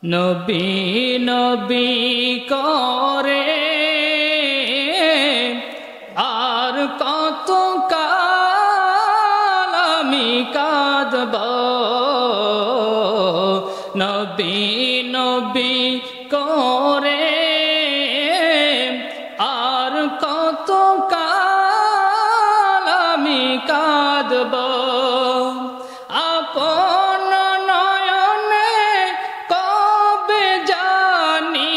নবী নবী করে আর কত কাল আমি কাঁদব, নবী নবী করে আর কত কাল আমি কাঁদব। আপন নয়নে কবে জানি,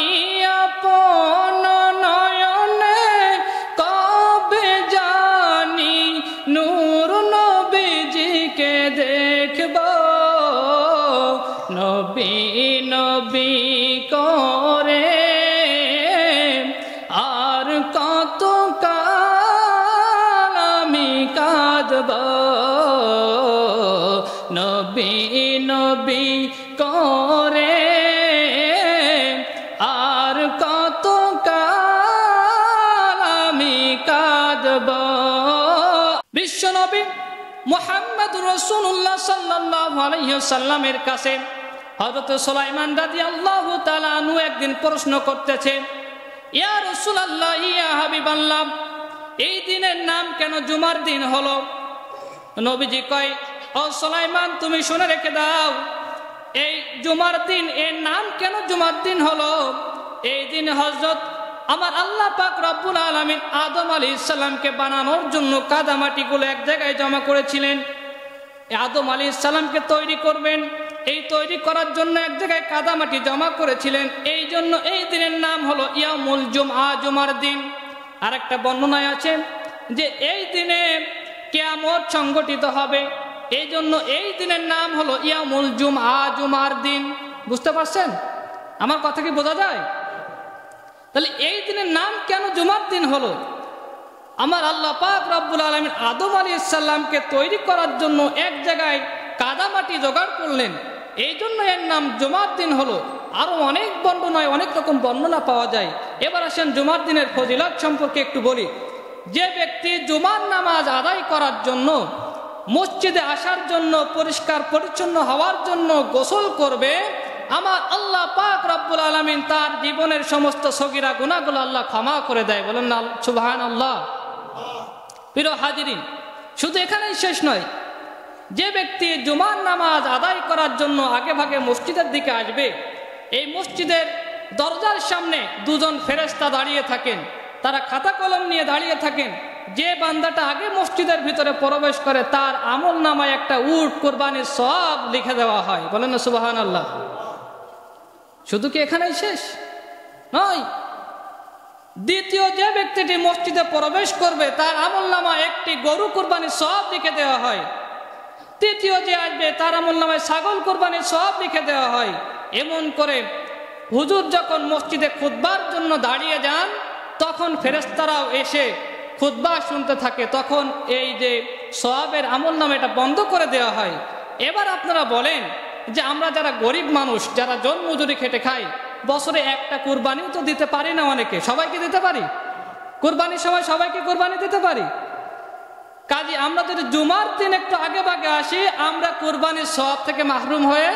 আপন নয়নে কবে জানি নূর নবীজিকে দেখব, নবী নবী করে আর কত কাল আমি কাঁদব, নবী নবী করে আর কত কাল আমি কাঁদব। বিশ্বনবী মুহাম্মদুর রাসূলুল্লাহ সাল্লাল্লাহু আলাইহি ওয়াসাল্লামের কাছে হযরত সুলাইমান রাদিয়াল্লাহু তাআলা আনহু একদিন প্রশ্ন করতেছে, ইয়া রাসূলুল্লাহ, ইয়া হাবিবাল্লাহ, এই দিনের নাম কেন জুমার দিন হলো? নবীজি কয়, ও সুলাইমান, তুমি শুনে রেখে দাও, এই জুমার দিন এর নাম কেন জুমার দিন হলো? এই দিন হযরত আমার আল্লাহ পাক রব্বুল আলামিন আদম আলাইহিস সালামকে বানানোর জন্য কাদামাটিগুলো এক জায়গায় জমা করেছিলেন। আদম আলাইহিস সালামকে তৈরি করবেন, এই তৈরি করার জন্য এক জায়গায় কাদামাটি জমা করেছিলেন। এই জন্য এই দিনের নাম হলো ইয়াউমুল জুমআ, জুমার দিন। আর একটা বর্ণনায় আছে যে এই দিনে কিয়ামত সংগঠিত হবে, এই জন্য এই দিনের নাম হলো ইয়াউমুল জুমআ, জুমার দিন। বুঝতে পারছেন আমার কথা কি বোঝা যায়? তাহলে এই দিনের নাম কেন জুমার দিন হলো? আমার আল্লাহ পাক রব্বুল আলামিন আদম আলাইহিস সালামকে তৈরি করার জন্য এক জায়গায় কাদামাটি জোগাড় করলেন, এই জন্য এর নাম জুমার দিন হলো। আরো অনেক বর্ণনায় অনেক রকম বর্ণনা পাওয়া যায়। এবার আসেন জুমার দিনের ফজিলত সম্পর্কে একটু বলি। যে ব্যক্তি জুমার নামাজ আদায় করার জন্য, মসজিদে আসার জন্য, পরিষ্কার পরিচ্ছন্ন হওয়ার জন্য গোসল করবে, আমার আল্লাহ পাক রব্বুল আলামিন তার জীবনের সমস্ত সগীরা গুনাহগুলো আল্লাহ ক্ষমা করে দেয়। বলেন না সুবহানাল্লাহ। প্রিয় হাজিরিন, শুধু এখানেই শেষ নয়, যে ব্যক্তি জুমার নামাজ আদায় করার জন্য আগে ভাগে মসজিদের দিকে আসবে, এই মসজিদের দরজার সামনে দুজন ফেরেশতা দাঁড়িয়ে থাকেন, তারা খাতা কলম নিয়ে দাঁড়িয়ে থাকেন। যে বান্দাটা আগে মসজিদের ভিতরে প্রবেশ করে তার আমল নামায় একটা উট কুরবানির সওয়াব লিখে দেওয়া হয়। বলেন না সুবহানাল্লাহ। শুধু কি এখানেই শেষ নয়, দ্বিতীয় যে ব্যক্তিটি মসজিদে প্রবেশ করবে তার আমল নামায় একটি গরু কুরবানির সওয়াব লিখে দেওয়া হয়। তৃতীয় যে আসবে তার আমল নামায় ছাগল কুরবানির সওয়াব লিখে দেওয়া হয়। এমন করে হুজুর যখন মসজিদে খুতবার জন্য দাঁড়িয়ে যান, তখন ফেরেশতারাও এসে খুতবা শুনতে থাকে, তখন এই যে সওয়াবের আমল নামা এটা বন্ধ করে দেওয়া হয়। এবার আপনারা বলেন যে আমরা যারা গরিব মানুষ, যারা জন্মজুরি খেটে খাই, বছরে একটা কুরবানিও তো দিতে পারি না অনেকে। সবাইকে দিতে পারি? কুরবানির সময় সবাইকে কুরবানি দিতে পারি? কাজে আমরা যদি জুমার দিন একটু আগে ভাগে আসি, আমরা কুরবানির সওয়াব থেকে মাহরুম হয়ে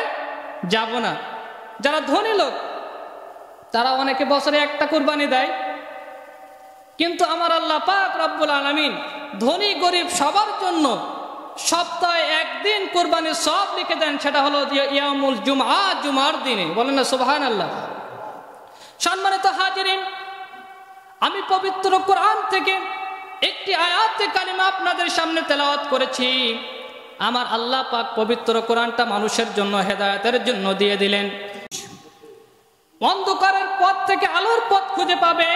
যাব না। যারা ধনী লোক তারা অনেকে বছরে একটা কুরবানি দেয়, কিন্তু আমার আল্লাহ পাক রব্বুল আলামিন ধনী গরিব সবার জন্য সপ্তাহে একদিন কুরবানির সওয়াব লিখে দেন, সেটা হলো ইয়াউমুল জুমআ, জুমার দিনে। বলেন না সুবহানাল্লাহ। সম্মানিত হাজিরিন, আমি পবিত্র কোরআন থেকে একটি আয়াতে কারিমা আপনাদের সামনে তেলাওয়াত করেছি। আমার আল্লাহ পাক পবিত্র কোরআনটা মানুষের জন্য হেদায়েতের জন্য দিয়ে দিলেন। অন্ধকারের পথ থেকে আলোর পথ খুঁজে পাবে,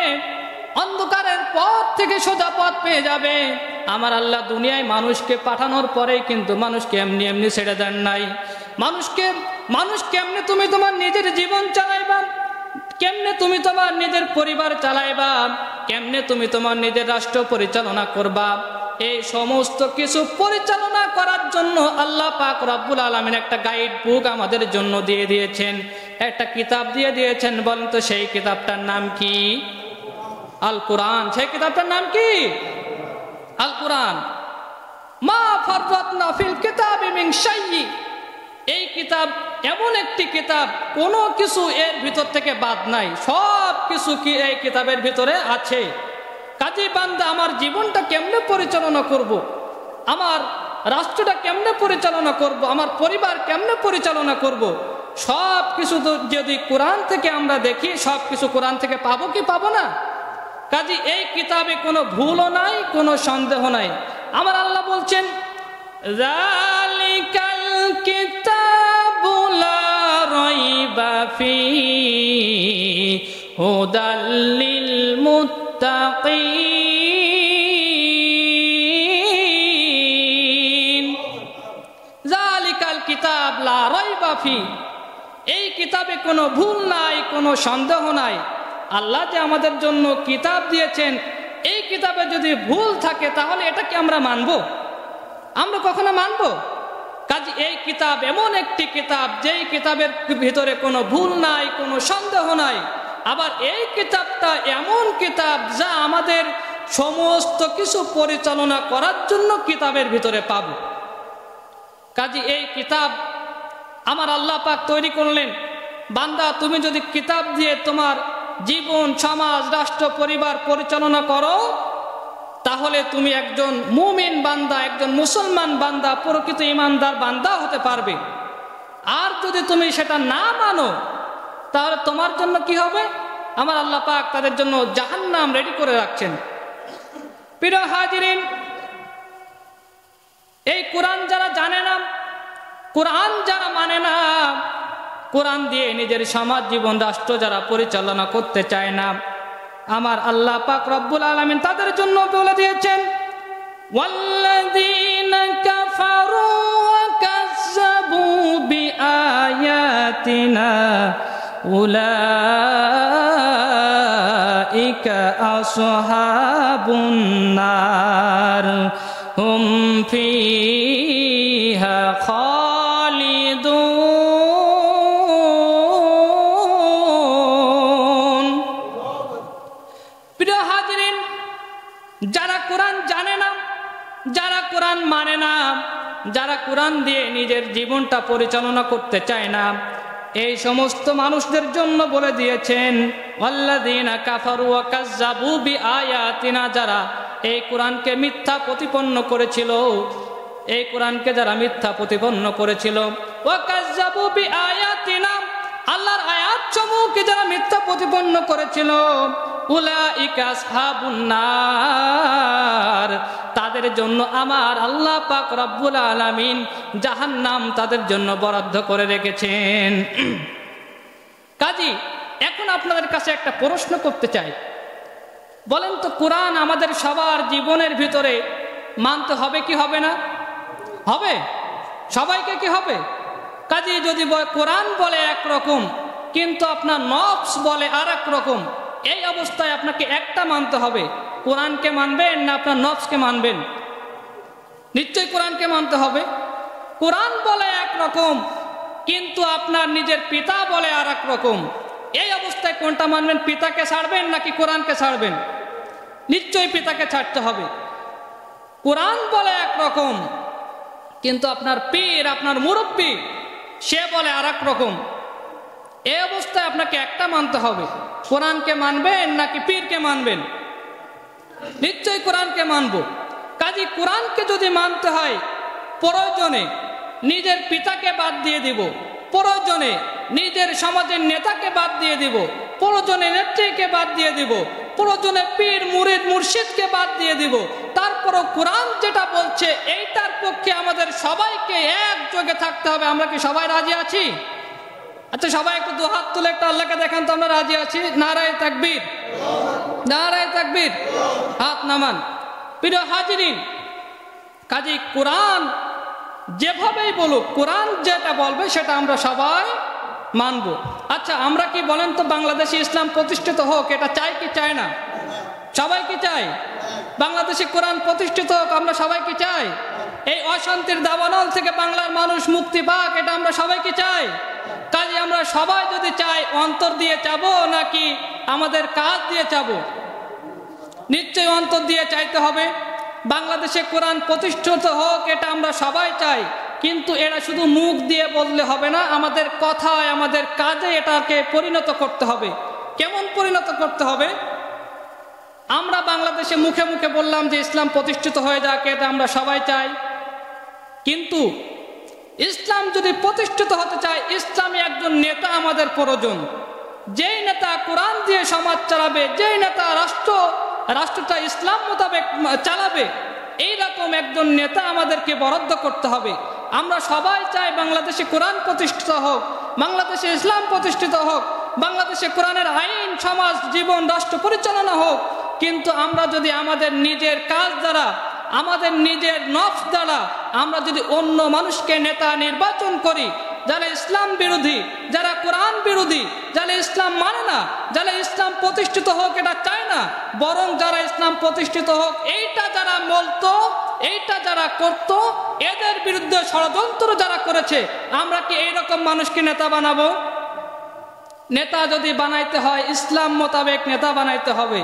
অন্ধকারের পথ থেকে সোজা পথ পেয়ে যাবে। আমার আল্লাহ দুনিয়ায় মানুষকে পাঠানোর পরেই কিন্তু মানুষকে এমনি এমনি ছেড়ে দেন নাই। মানুষ কেমনে তুমি তোমার নিজের জীবন চালাইবা, কেমনে তুমি তোমার নিজের পরিবার চালাইবা, কেমনে তুমি তোমার নিজের রাষ্ট্র পরিচালনা করবা, এই সমস্ত কিছু পরিচালনা করার জন্য আল্লাহ পাক রব্বুল আলামিন একটা গাইড বুক আমাদের জন্য দিয়ে দিয়েছেন, একটা কিতাব দিয়ে দিয়েছেন। বলেন তো সেই কিতাবটার নাম কি? আল কোরআন। সেই কিতাবটার নাম কি? আল কোরআন। মা ফাররাতনা ফিল কিতাবি মিন শাইই। এই কিতাব এমন একটি কিতাব, কোনো কিছু এর ভিতর থেকে বাদ নাই, সব কিছু কি এই কিতাবের ভিতরে আছে। কাজী বান্দা আমার জীবনটা কেমনে পরিচালনা করব, আমার রাষ্ট্রটা কেমনে পরিচালনা করব, আমার পরিবার কেমনে পরিচালনা করব, সব কিছু যদি কোরআন থেকে আমরা দেখি, সব কিছু কোরআন থেকে পাবো কি পাবো না? কাজী এই কিতাবে কোনো ভুলও নাই, কোনো সন্দেহ নাই। আমার আল্লাহ বলছেন, যালিকাল কিতাবু লা রাইবা ফীহি হুদাল লিল মুত্তাকিন। যালিকাল কিতাব লা রাইবা ফীহি, এই কিতাবে কোনো ভুল নাই, কোনো সন্দেহ নাই। আল্লাহ যে আমাদের জন্য কিতাব দিয়েছেন, এই কিতাবে যদি ভুল থাকে তাহলে এটা কি আমরা মানব? আমরা কখনো মানব? কাজে এই কিতাব এমন একটি কিতাব, যেই কিতাবের ভিতরে কোনো ভুল নাই, কোনো সন্দেহ নাই। আবার এই কিতাবটা এমন কিতাব যা আমাদের সমস্ত কিছু পরিচালনা করার জন্য কিতাবের ভিতরে পাব। কাজে এই কিতাব আমার আল্লাহ পাক তৈরি করলেন। বান্দা, তুমি যদি কিতাব দিয়ে তোমার জীবন, সমাজ, রাষ্ট্র, পরিবার পরিচালনা করো, তাহলে তুমি একজন মুমিন বান্দা, একজন মুসলমান বান্দা, প্রকৃত ঈমানদার বান্দা হতে পারবে। আর যদি তুমি সেটা না মানো, তাহলে তোমার জন্য কি হবে? আমার আল্লাহ পাক তাদের জন্য জাহান্নাম রেডি করে রাখছেন। প্রিয় হাজিরিন, এই কোরআন যারা জানে না, কোরআন যারা মানে না, কোরআন দিয়ে নিজের সমাজ, জীবন, রাষ্ট্র যারা পরিচালনা করতে চায় না, আমার আল্লাহ পাক রব্বুল আলামিন তাদের জন্য বলে দিয়েছেন, ওয়াল্লাযীনা কাফারু ওয়া কাযযাবু বিআয়াতিনা উলাইকা আসহাবুন নার হুম ফীহা খালিদুন। প্রিয় হাজিরিন, যারা কোরআন জানে না, যারা কোরআন মানে না, যারা কোরআন দিয়ে নিজের জীবনটা পরিচালনা করতে চায় না, এই সমস্ত মানুষদের জন্য বলে দিয়েছেন, ওয়াল্লাযীনা কাফারু ওয়া কাযযাবু বিআয়াতিনা, যারা এই কোরআনকে মিথ্যা প্রতিপন্ন করেছিল, এই কোরআনকে যারা মিথ্যা প্রতিপন্ন করেছিল, ওয়া কাযযাবু বিআয়াতিনা, আল্লাহর আয়াতসমূহকে যারা মিথ্যা প্রতিপন্ন করেছিল, উলাইকা আসহাবুন নার, তাদের জন্য আমার আল্লাহ পাক রব্বুল আলামিন জাহান্নাম তাদের জন্য বরাদ্দ করে রেখেছেন। কাজী এখন আপনাদের কাছে একটা প্রশ্ন করতে চাই, বলেন তো, কোরআন আমাদের সবার জীবনের ভিতরে মানতে হবে কি হবে না? হবে, সবাইকে কি হবে? কাজী যদি কোরআন বলে একরকম, কিন্তু আপনার নফস বলে আর এক রকম, এই অবস্থায় আপনাকে একটা মানতে হবে। কোরআনকে মানবেন না আপনার নফসকে মানবেন? নিশ্চয়ই কোরআনকে মানতে হবে। কোরআন বলে একরকম, কিন্তু আপনার নিজের পিতা বলে আর এক রকম, এই অবস্থায় কোনটা মানবেন? পিতাকে ছাড়বেন নাকি কোরআনকে ছাড়বেন? নিশ্চয়ই পিতাকে ছাড়তে হবে। কোরআন বলে একরকম, কিন্তু আপনার পীর, আপনার মুরব্বী, সে বলে আর এক রকম। এই অবস্থায় আপনাকে একটা মানতে হবে। কোরআনকে মানবেন নাকি পীরকে মানবেন? নিশ্চয়ই কোরআনকে মানব। কাজী কোরআনকে যদি মানতে হয়, প্রয়োজনে নিজের পিতাকে বাদ দিয়ে দিব, প্রয়োজনে নিজের সমাজের নেতাকে বাদ দিয়ে দিব, প্রয়োজনে নেত্রীকে বাদ দিয়ে দিব, প্রয়োজনে পীর, মুরিদ, মুর্শিদকে বাদ দিয়ে দিব। তারপরও কোরআন যেটা বলছে এইটার পক্ষে আমাদের সবাইকে একযোগে থাকতে হবে। আমরা কি সবাই রাজি আছি? আচ্ছা, সবাই একটু দু হাত তুলে একটু আল্লাহকে দেখান তো আমরা রাজি আছি। নারায়ে তাকবীর, নারায়ে তাকবীর, হাত নামান। প্রিয় হাজিরিন, কাজী কোরআন যেভাবেই বলুক, কোরআন যেটা বলবে সেটা আমরা সবাই মানব। আচ্ছা, আমরা কি বলেন তো বাংলাদেশে ইসলাম প্রতিষ্ঠিত হোক, এটা চাই কি চাই না? সবাই কি চাই বাংলাদেশে কোরআন প্রতিষ্ঠিত হোক? আমরা সবাই কি চাই এই অশান্তির দাবানল থেকে বাংলার মানুষ মুক্তি পাক? এটা আমরা সবাই কি চাই? কাজে আমরা সবাই যদি চাই, অন্তর দিয়ে চাবো নাকি আমাদের কাজ দিয়ে চাবো? নিশ্চয়ই অন্তর দিয়ে চাইতে হবে। বাংলাদেশে কোরআন প্রতিষ্ঠিত হোক, এটা আমরা সবাই চাই, কিন্তু এরা শুধু মুখ দিয়ে বললে হবে না, আমাদের কথায় আমাদের কাজে এটাকে পরিণত করতে হবে। কেমন পরিণত করতে হবে? আমরা বাংলাদেশে মুখে মুখে বললাম যে ইসলাম প্রতিষ্ঠিত হয়ে যাক, এটা আমরা সবাই চাই, কিন্তু ইসলাম যদি প্রতিষ্ঠিত হতে চায়, ইসলামী একজন নেতা আমাদের প্রয়োজন। যেই নেতা কোরআন দিয়ে সমাজ চালাবে, যেই নেতা রাষ্ট্রটা ইসলাম মোতাবেক চালাবে, এইরকম একজন নেতা আমাদেরকে বরাদ্দ করতে হবে। আমরা সবাই চাই বাংলাদেশে কোরআন প্রতিষ্ঠিত হোক, বাংলাদেশে ইসলাম প্রতিষ্ঠিত হোক, বাংলাদেশে কোরআনের আইন, সমাজ, জীবন, রাষ্ট্র পরিচালনা হোক। কিন্তু আমরা যদি আমাদের নিজের কাজ দ্বারা, আমাদের নিজের নফস দ্বারা আমরা যদি অন্য মানুষকে নেতা নির্বাচন করি, যারা ইসলাম বিরোধী, যারা কোরআন বিরোধী, যারা ইসলাম মানে না, যারা ইসলাম প্রতিষ্ঠিত হোক এটা চায় না, বরং যারা ইসলাম প্রতিষ্ঠিত হোক এইটা যারা বলতো, এইটা যারা করত, এদের বিরুদ্ধে ষড়যন্ত্র যারা করেছে, আমরা কি এইরকম মানুষকে নেতা বানাবো? নেতা যদি বানাইতে হয় ইসলাম মোতাবেক নেতা বানাইতে হবে।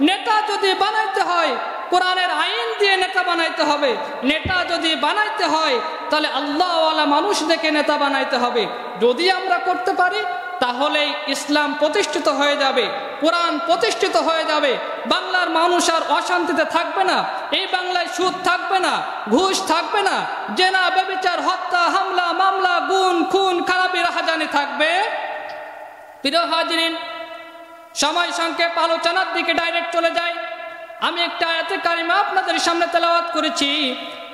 নেতা যদি বানাইতে হয় কোরআনের আইন দিয়ে নেতা বানাইতে হবে। নেতা যদি বানাইতে হয় তাহলে আল্লাহওয়ালা মানুষ দেখে নেতা বানাইতে হবে। যদি আমরা করতে পারি তাহলেই ইসলাম প্রতিষ্ঠিত হয়ে যাবে, কোরআন প্রতিষ্ঠিত হয়ে যাবে। বাংলার মানুষ আর অশান্তিতে থাকবে না। এই বাংলায় সুদ থাকবে না, ঘুষ থাকবে না, জেনা, ব্যভিচার, হত্যা, হামলা, মামলা, গুণ, খুন, খারাপি, রাহাজানি থাকবে। প্রিয় হাজিরিন, সময় সংক্ষেপ, আলোচনার দিকে ডাইরেক্ট চলে যায়। আমি একটা আয়াতে কারিমা আপনাদের সামনে তেলাওয়াত করেছি।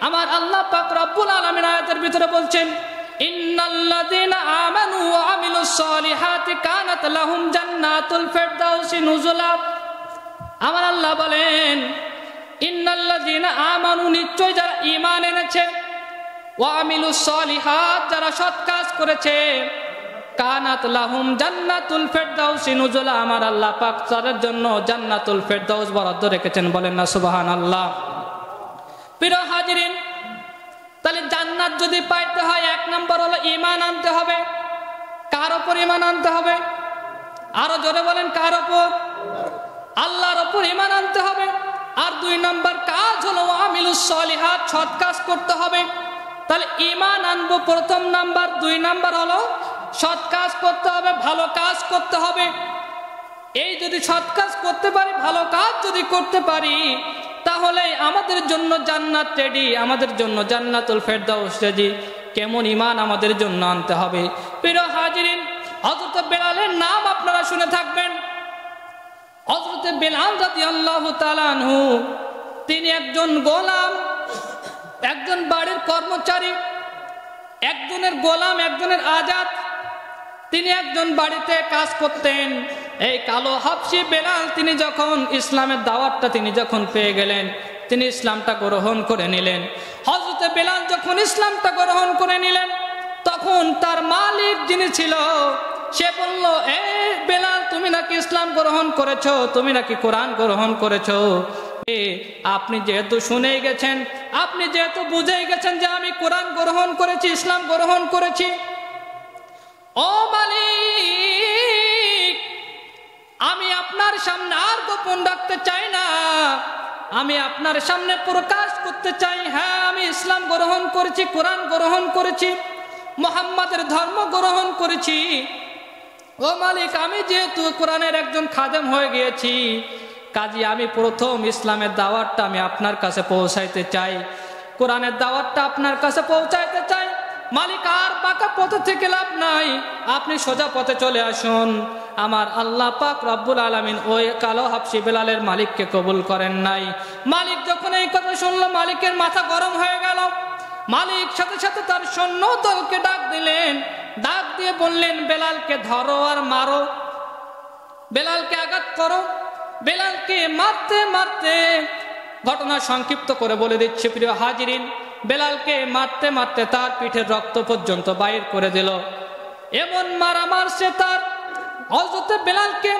আমার আল্লাহ পাক রব্বুল আলামিন আয়াতের ভিতরে বলছেন, ইন্নাল্লাযীনা আমানু ওয়া আমিলুস সলিহাতি কানাত লাহুম জান্নাতুল ফিরদাউসি নুজুলা। আমার আল্লাহ বলেন, ইন্নাল্লাযীনা আমানু, নিশ্চয় যারা ঈমান এনেছে, ওয়া আমিলুস সলিহাত, যারা সৎ কাজ করেছে, কানাত লাহুম জান্নাতুল ফিরদাউসি নুজুলা, আমার আল্লাহ পাক তাদের জন্য জান্নাতুল ফিরদাউস বরাদ্দ রেখেছেন। বলেন না সুবহানাল্লাহ। প্রিয় হাজিরিন, তাহলে জান্নাত যদি পাইতে হয় এক নম্বর হলো ঈমান আনতে হবে। কার উপর ঈমান আনতে হবে? আরো জোরে বলেন, কার উপর? আল্লাহর উপর ঈমান আনতে হবে। আর দুই নম্বর কাজ হলো আমিলুস সলিহাত, সৎ কাজ করতে হবে। তাহলে ঈমান আনবো প্রথম নাম্বার, দুই নাম্বার হলো সৎ কাজ করতে হবে, ভালো কাজ করতে হবে। এই যদি সৎ কাজ করতে পারি, ভালো কাজ যদি করতে পারি, তাহলে আমাদের জন্য জান্নাত রেডি, আমাদের জন্য জান্নাতুল ফেরদাউস রেডি। কেমন ঈমান আমাদের জন্য আনতে হবে? প্রিয় হাজিরিন, হযরত বেলালের নাম আপনারা শুনে থাকবেন। হযরত বেলাল রাদিয়াল্লাহু তাআলা আনহু, তিনি একজন গোলাম, একজন বাড়ির কর্মচারী, একজনের গোলাম, একজনের আজাদ। তিনি একজন বাড়িতে কাজ করতেন। এই কালো হাবশি বেলাল, তিনি যখন ইসলামের দাওয়াতটা তিনি যখন পেয়ে গেলেন, তিনি ইসলামটা গ্রহণ করে নিলেন। হযরত বেলাল যখন ইসলামটা গ্রহণ করে নিলেন, তখন তার মালিক যিনি ছিল, সে বলল, এ বেলাল, তুমি নাকি ইসলাম গ্রহণ করেছো, তুমি নাকি কোরআন গ্রহণ করেছো। আপনি যেহেতু শুনেই গেছেন, আপনি যেহেতু বুঝেই গেছেন যে আমি কোরআন গ্রহণ করেছি, ইসলাম গ্রহণ করেছি, ও মালিক, আমি আপনার সামনে আর গোপন রাখতে চাই না, আমি আপনার সামনে প্রকাশ করতে চাই, হ্যাঁ আমি ইসলাম গ্রহণ করেছি, কোরআন গ্রহণ করেছি, মুহাম্মাদের ধর্ম গ্রহণ করেছি। ও মালিক, আমি যেহেতু কোরআনের একজন খাদেম হয়ে গিয়েছি, কাজী আমি প্রথম ইসলামের দাওয়াতটা আমি আপনার কাছে পৌঁছাইতে চাই, কোরআনের দাওয়াতটা আপনার কাছে পৌঁছাইতে চাই। মালিক, আর বাঁকা পথে থেকে লাভ নাই, আপনি সোজা পথে চলে আসুন। আমার আল্লাহ পাক রব্বুল আলামিন ওই কালো হাবশি বেলালের মালিককে কবুল করেন নাই। মালিক যখন এই কথা শুনলো, মালিকের মাথা গরম হয়ে গেল। মালিক সাথে সাথে তার সৈন্য দলকে ডাক দিলেন, ডাক দিয়ে বললেন, বেলালকে ধরো আর মারো, বেলালকে আঘাত করো। বেলালকে মারতে মারতে, ঘটনা সংক্ষিপ্ত করে বলে দিচ্ছি প্রিয় হাজিরিন, বেলালকে মারতে মারতে তার পিঠের রক্ত পর্যন্ত বাইর করে দিল। এমন মারা মারছে তার, হযরত বেলালকে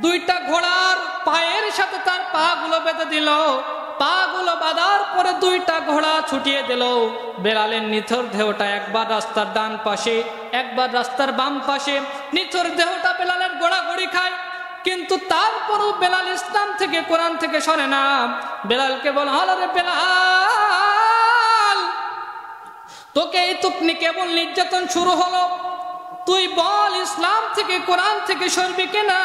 দুইটা ঘোড়ার পায়ের সাথে তার পা গুলো বেঁধে দিল। পা গুলো বাঁধার পরে দুইটা ঘোড়া ছুটিয়ে দিল। বেলালের নিথর দেহটা একবার রাস্তার ডান পাশে, একবার রাস্তার বাম পাশে, নিথর দেহটা বেলালের গোড়াগড়ি খায়। কিন্তু তারপরও বেলাল ইসলাম থেকে, কোরআন থেকে সরে না। বেলালকে বলা হলো, রে বেলাল, তোকে এই তুকনি কেবল নির্যাতন শুরু হলো, তুই বল ইসলাম থেকে কোরআন থেকে সরবি কিনা?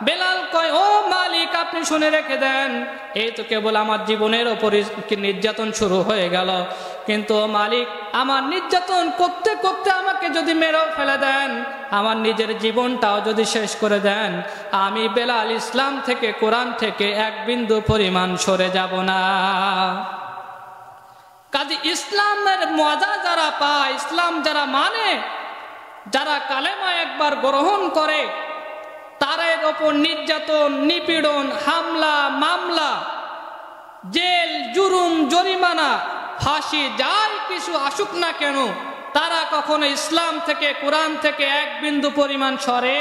বেলাল কয়, ও মালিক আপনি শুনে রেখে দেন, এই তো কেবল আমার জীবনের ওপর নির্যাতন শুরু হয়ে গেল, কিন্তু ও মালিক আমার নির্যাতন করতে করতে আমাকে যদি মেরেও ফেলে দেন, আমার নিজের জীবনটাও যদি শেষ করে দেন, আমি বেলাল ইসলাম থেকে কোরআন থেকে এক বিন্দু পরিমাণ সরে যাব না। কাজে ইসলামের মজা যারা পায়, ইসলাম যারা মানে, যারা কালেমা একবার গ্রহণ করে, তাদের ওপর নির্যাতন, নিপীড়ন, হামলা, মামলা, জেল, জুলুম, জরিমানা, ফাঁসি যাই কিছু আসুক না কেন, তারা কখনো ইসলাম থেকে কোরআন থেকে এক বিন্দু পরিমাণ সরে।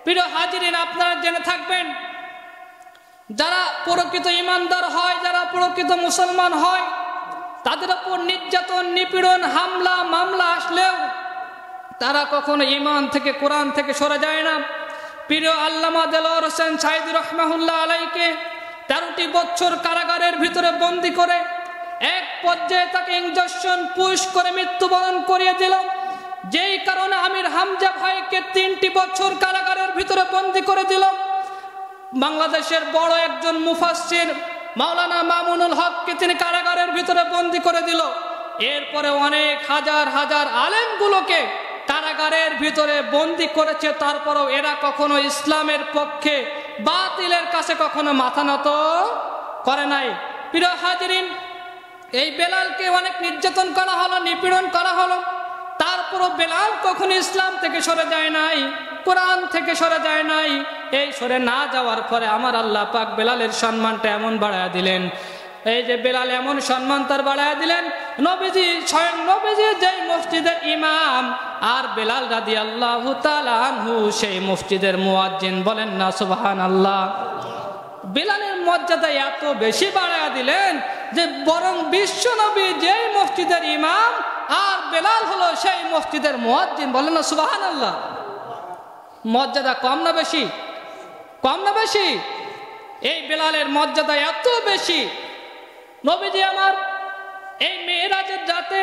প্রিয় হাজিরিন, আপনারা জেনে থাকবেন, যারা প্রকৃত ইমানদার হয়, যারা প্রকৃত মুসলমান হয়, তাদের ওপর নির্যাতন, নিপীড়ন, হামলা, মামলা আসলেও তারা কখনো ইমান থেকে কোরআন থেকে সরে যায় না। প্রিয় আল্লামা দেলোয়ার হোসেন সাঈদী রাহমাহুল্লাহ আলাইকে 13টি বছর কারাগারের ভিতরে বন্দী করে এক পর্যায়ে তাকে ইনজেকশন পুশ করে মৃত্যুবরণ করিয়ে দিল। যেই কারণে আমির হামজা ভাইকে 3টি বছর কারাগারের ভিতরে বন্দী করে দিল। বাংলাদেশের বড় একজন মুফাসসির মাওলানা মামুনুল হককে তিনি কারাগারের ভিতরে বন্দী করে দিল। এরপরে অনেক হাজার হাজার আলেমগুলোকে কারাগারের ভিতরে বন্দী করেছে, তারপরেও এরা কখনো ইসলামের পক্ষে, বাতিলের কাছে কখনো মাথা নত করে নাই। প্রিয় হাজিরিন, এই বেলালকে অনেক নির্যাতন করা হলো, নিপীড়ন করা হলো, তারপরও বেলাল কখনো ইসলাম থেকে সরে যায় নাই, কোরআন থেকে সরে যায় নাই। এই সরে না যাওয়ার পরে আমার আল্লাহ পাক বেলালের সম্মানটা এমন বাড়ায় দিলেন, এই যে বেলাল এমন সম্মান তার বাড়ায় দিলেন, নবীজি স্বয়ং নবীজি যেই মসজিদের ইমাম, আর বেলাল রাদিয়াল্লাহু তাআলা আনহু সেই মসজিদের মুয়াজ্জিন। বলেন না সুবহানাল্লাহ। বেলালের মর্যাদা এত বেশি বাড়ায় দিলেন যে বরং বিশ্ব নবী যেই মসজিদের ইমাম, আর বেলাল হলো সেই মসজিদের মুয়াজ্জিন। বলেন না সুবহানাল্লাহ। মর্যাদা কম না বেশি? কম না বেশি? এই বেলালের মর্যাদা এত বেশি, নবীজি আমার এই মেরাজের রাতে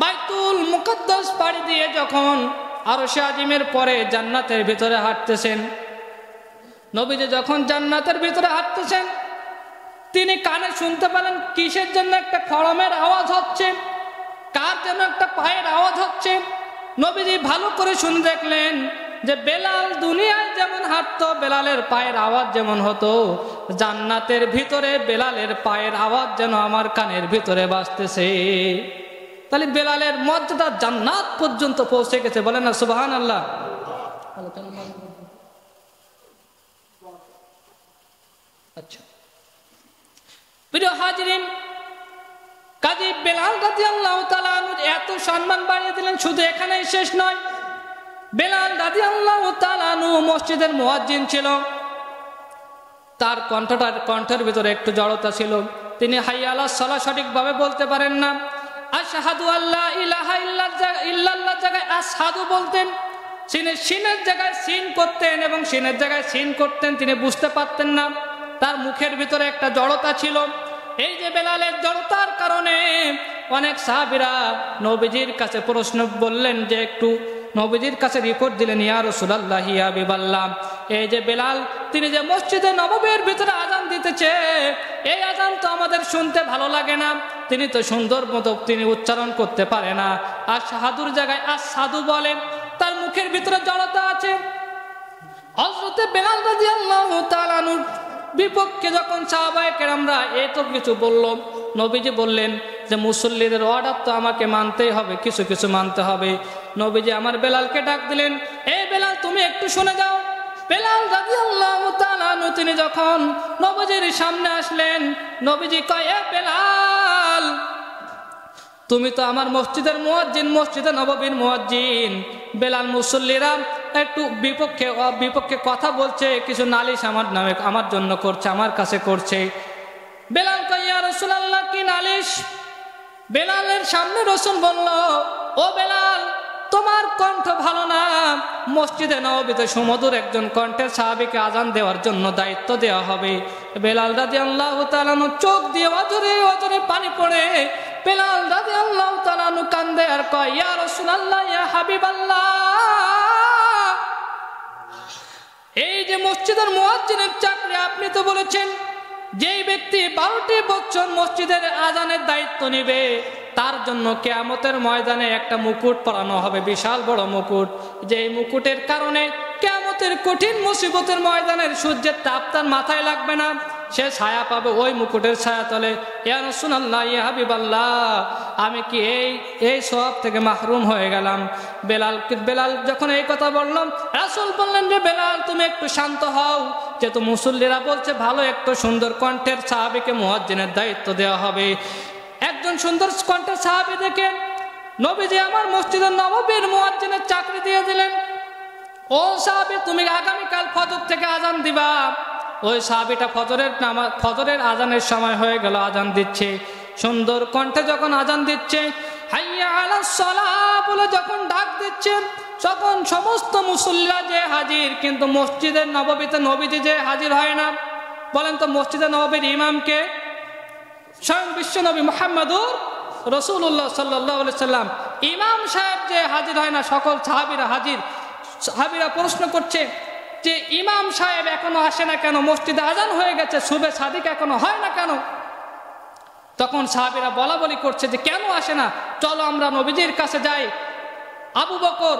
বাইতুল মুকদ্দাস পাড়ি দিয়ে যখন আরশে আজিমের পরে জান্নাতের ভিতরে হাঁটতেছেন, নবীজি যখন জান্নাতের ভিতরে হাঁটতেছেন, তিনি কানে শুনতে পেলেন কিসের জন্য একটা খড়মের আওয়াজ হচ্ছে, কার যেন একটা পায়ের আওয়াজ হচ্ছে। নবীজি ভালো করে শুনে দেখলেন যে বেলাল দুনিয়ায় যেমন হাঁটতো, বেলালের পায়ের আওয়াজ যেমন হতো, জান্নাতের ভিতরে বেলালের পায়ের আওয়াজ যেন আমার কানের ভিতরে বাজতেছে। তাহলে বেলালের মর্যাদা জান্নাত পর্যন্ত পৌঁছে গেছে। বলেন না সুবহানাল্লাহ। আচ্ছা প্রিয় হাজিরিন, কাজী বেলাল রাদিয়াল্লাহু তাআলা এত সম্মান বাড়িয়ে দিলেন, শুধু এখানেই শেষ নয়। বেলাল রাদিয়াল্লাহু তাআলা আনহু মসজিদের মুয়াজ্জিন ছিল, তার কণ্ঠের ভিতরে একটু জড়তা ছিল, তিনি হাইয়া আলাস সালাহ সঠিকভাবে বলতে পারেন না। আশহাদু আল্লা ইলাহা ইল্লাল্লাহ জায়গায় আশহাদু বলতেন, সিনের জায়গায় সিন করতেন এবং সিনের জায়গায় সিন করতেন, তিনি বুঝতে পারতেন না, তার মুখের ভিতরে একটা জড়তা ছিল। এই যে বেলালের জড়তার কারণে অনেক সাহাবীরা নবীজির কাছে প্রশ্ন বললেন, যে একটু নবীজির কাছে রিপোর্ট দিলেন, ইয়া রাসূলুল্লাহ ইয়া হাবিবাল্লাহ, এই যে বেলাল তিনি যে মসজিদে নববীর ভিতরে আযান দিতেছে, এই আযান তো আমাদের শুনতে ভালো লাগে না, তিনি তো সুন্দর মতো তিনি উচ্চারণ করতে পারে না, আশহাদুর জায়গায় আশহাদু বলেন, তার মুখের ভিতরে জড়তা আছে। হযরতে বেলাল রাদিয়াল্লাহু তাআলা আনহুর বিপক্ষে যখন সাহাবায়ে কেরামরা এত কিছু বলল, নবীজি বললেন যে মুসল্লিদের অর্ডার তো আমাকে মানতেই হবে, কিছু কিছু মানতে হবে। নবীজি আমার বেলালকে ডাক দিলেন, এই বেলাল তুমি একটু শুনে যাও। বেলাল রাদিয়াল্লাহু তাআলা আনহু তিনি যখন নবীজির সামনে আসলেন, নবীজি কয়, এ বেলাল তুমি তো আমার মসজিদের মুয়াজ্জিন, মসজিদে নববীর মুয়াজ্জিন। বেলাল মুসল্লিরা একটু বিপক্ষে কথা বলছে, কিছু নালিশ আমার নামে আমার জন্য করছে, আমার কাছে করছে। বেলাল কয়, ইয়া রাসূলুল্লাহ কি নালিশ? বেলালের সামনে রাসূল বলল, ও বেলাল তোমার কণ্ঠ ভালো না, মসজিদে নববীতে সুমধুর একজন কণ্ঠের সাহাবীকে আযান দেওয়ার জন্য দায়িত্ব দেওয়া হবে। বেলাল রাদিয়াল্লাহু তাআলা চোখ দিয়ে অজরে অজরে পানি পড়ে বেলাল রাদিয়াল্লাহু তাআলা আনহু কান্দে আর কয়, ইয়া রাসূলুল্লাহ, ইয়া হাবিবাল্লাহ, এই যে মসজিদের মুয়াজ্জিনের চাকরি, আপনি তো বলেছেন যেই ব্যক্তি 12টি বছর মসজিদের আযানের দায়িত্ব নেবে তার জন্য কিয়ামতের ময়দানে একটা মুকুট পরানো হবে, বিশাল বড় মুকুট। যেই মুকুটের কারণে কিয়ামতের কঠিন মুসিবতের ময়দানের সূর্যের তাপ তার মাথায় লাগবে না, সে ছায়া পাবে ওই মুকুটের ছায়া তলে। ইয়া রাসূলুল্লাহ, ইয়া হাবিবাল্লাহ, আমি কি এই সওয়াব থেকে মাহরুম হয়ে গেলাম? বেলাল যখন এই কথা বললাম, রাসূল বললেন যে বেলাল, তুমি একটু শান্ত হও, যেহেতু মুসল্লিরা বলছে ভালো একটু সুন্দর কণ্ঠের সাহাবীকে মুয়াজ্জিনের দায়িত্ব দেওয়া হবে। একজন সুন্দর কণ্ঠের সাহাবী দেখে নবীজি আমার মসজিদের নববীর মুয়াজ্জিনের চাকরি দিয়ে দিলেন। ও সাহাবী, তুমি আগামীকাল ফজর থেকে আজান দিবা। ওই সাহাবীটা ফজরের আজানের সময় হয়ে গেল, আজান দিচ্ছে, সুন্দর কণ্ঠে যখন আজান দিচ্ছে, হাইয়া আলাস সালাহ বলে যখন ডাক দিচ্ছে, তখন সমস্ত মুসল্লিরা যে হাজির, কিন্তু মসজিদের নববীতে নবীজি যে হাজির হয় না। বলেন তো, মসজিদের নববীর ইমামকে? স্বয়ং বিশ্বনবী মুহাম্মদুর রাসূলুল্লাহ সাল্লাল্লাহু আলাইহি সাল্লাম। ইমাম সাহেব যে হাজির হয় না, সকল সাহাবীরা হাজির। সাহাবীরা প্রশ্ন করছে যে ইমাম সাহেব এখনো আসে না কেন? মসজিদে আজান হয়ে গেছে, সুবে সাদিক এখনো হয় না কেন? তখন সাহাবীরা বলা বলি করছে যে কেন আসে না, চলো আমরা নবীজির কাছে যাই। আবু বকর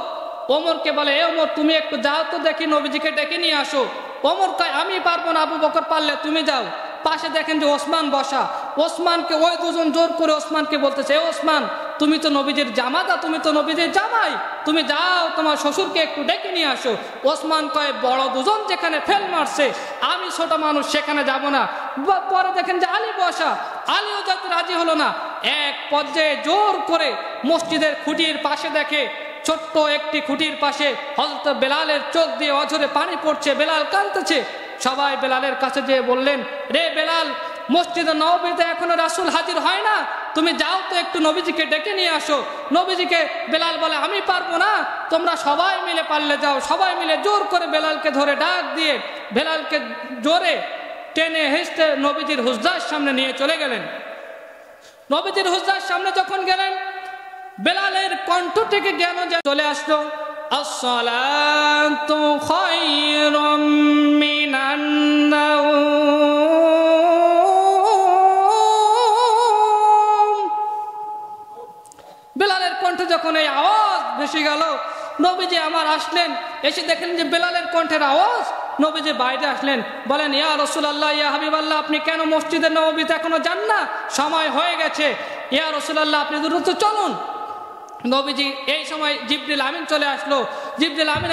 ওমরকে বলে, এ ওমর, তুমি একটু যাও তো দেখি, নবীজিকে ডেকে নিয়ে আসো। ওমর কয়, আমি পারবো না। আবু বকর, পারলে তুমি যাও। পাশে দেখেন যে ওসমান বসা। ওসমানকে ওই দুজন জোর করে ওসমানকে বলতেছে, এ ওসমান, তুমি তো নবীজির জামাতা, তুমি তো নবীজির জামাই, তুমি যাও তোমার শ্বশুরকে একটু ডেকে নিয়ে আসো। ওসমান কয়, বড় দুজন যেখানে ফেল মারছে, আমি ছোট মানুষ, সেখানে যাব না। পরে দেখেন যে আলী বসা, আলীও যাতে রাজি হলো না। এক পর্যায়ে জোর করে মসজিদের খুঁটির পাশে দেখে, ছোট্ট একটি খুঁটির পাশে হযরত বেলালের চোখ দিয়ে অঝরে পানি পড়ছে, বেলাল কাঁদতেছে। সবাই বেলালের কাছে যেয়ে বললেন, রে বেলাল, মসজিদে নববীতে এখনো রাসূল হাজির হয় না, তুমি যাও তো একটু নবীজিকে ডেকে নিয়ে আসো। নবীজিকে বেলাল বলে, আমি পারবো না, তোমরা সবাই মিলে পারলে যাও। সবাই মিলে জোর করে বেলালকে ধরে ডাক দিয়ে বেলালকে জোরে টেনে হেঁচড়ে নবীজির হুজরার সামনে নিয়ে চলে গেলেন। নবীজির হুজরার সামনে যখন গেলেন, বেলালের কণ্ঠ থেকে জ্ঞান চলে আসলো, আসসালাতু খায়রুম মিনান নাওম। বেলালের কণ্ঠে যখন এই আওয়াজ ভেসে গেল, নবীজি আমার আসলেন, এসে দেখলেন যে বেলালের কণ্ঠের আওয়াজ। নবীজি বাইরে আসলেন, বলেন, ইয়া রাসূলুল্লাহ, ইয়া হাবিবাল্লাহ, আপনি কেন মসজিদের নববীতে এখনো যান না? সময় হয়ে গেছে। ইয়া রাসূলুল্লাহ, আপনি দ্রুত চলুন। নবীজি এই সময় জিবরিল আমিন চলে আসলো। জিবরিল আমিন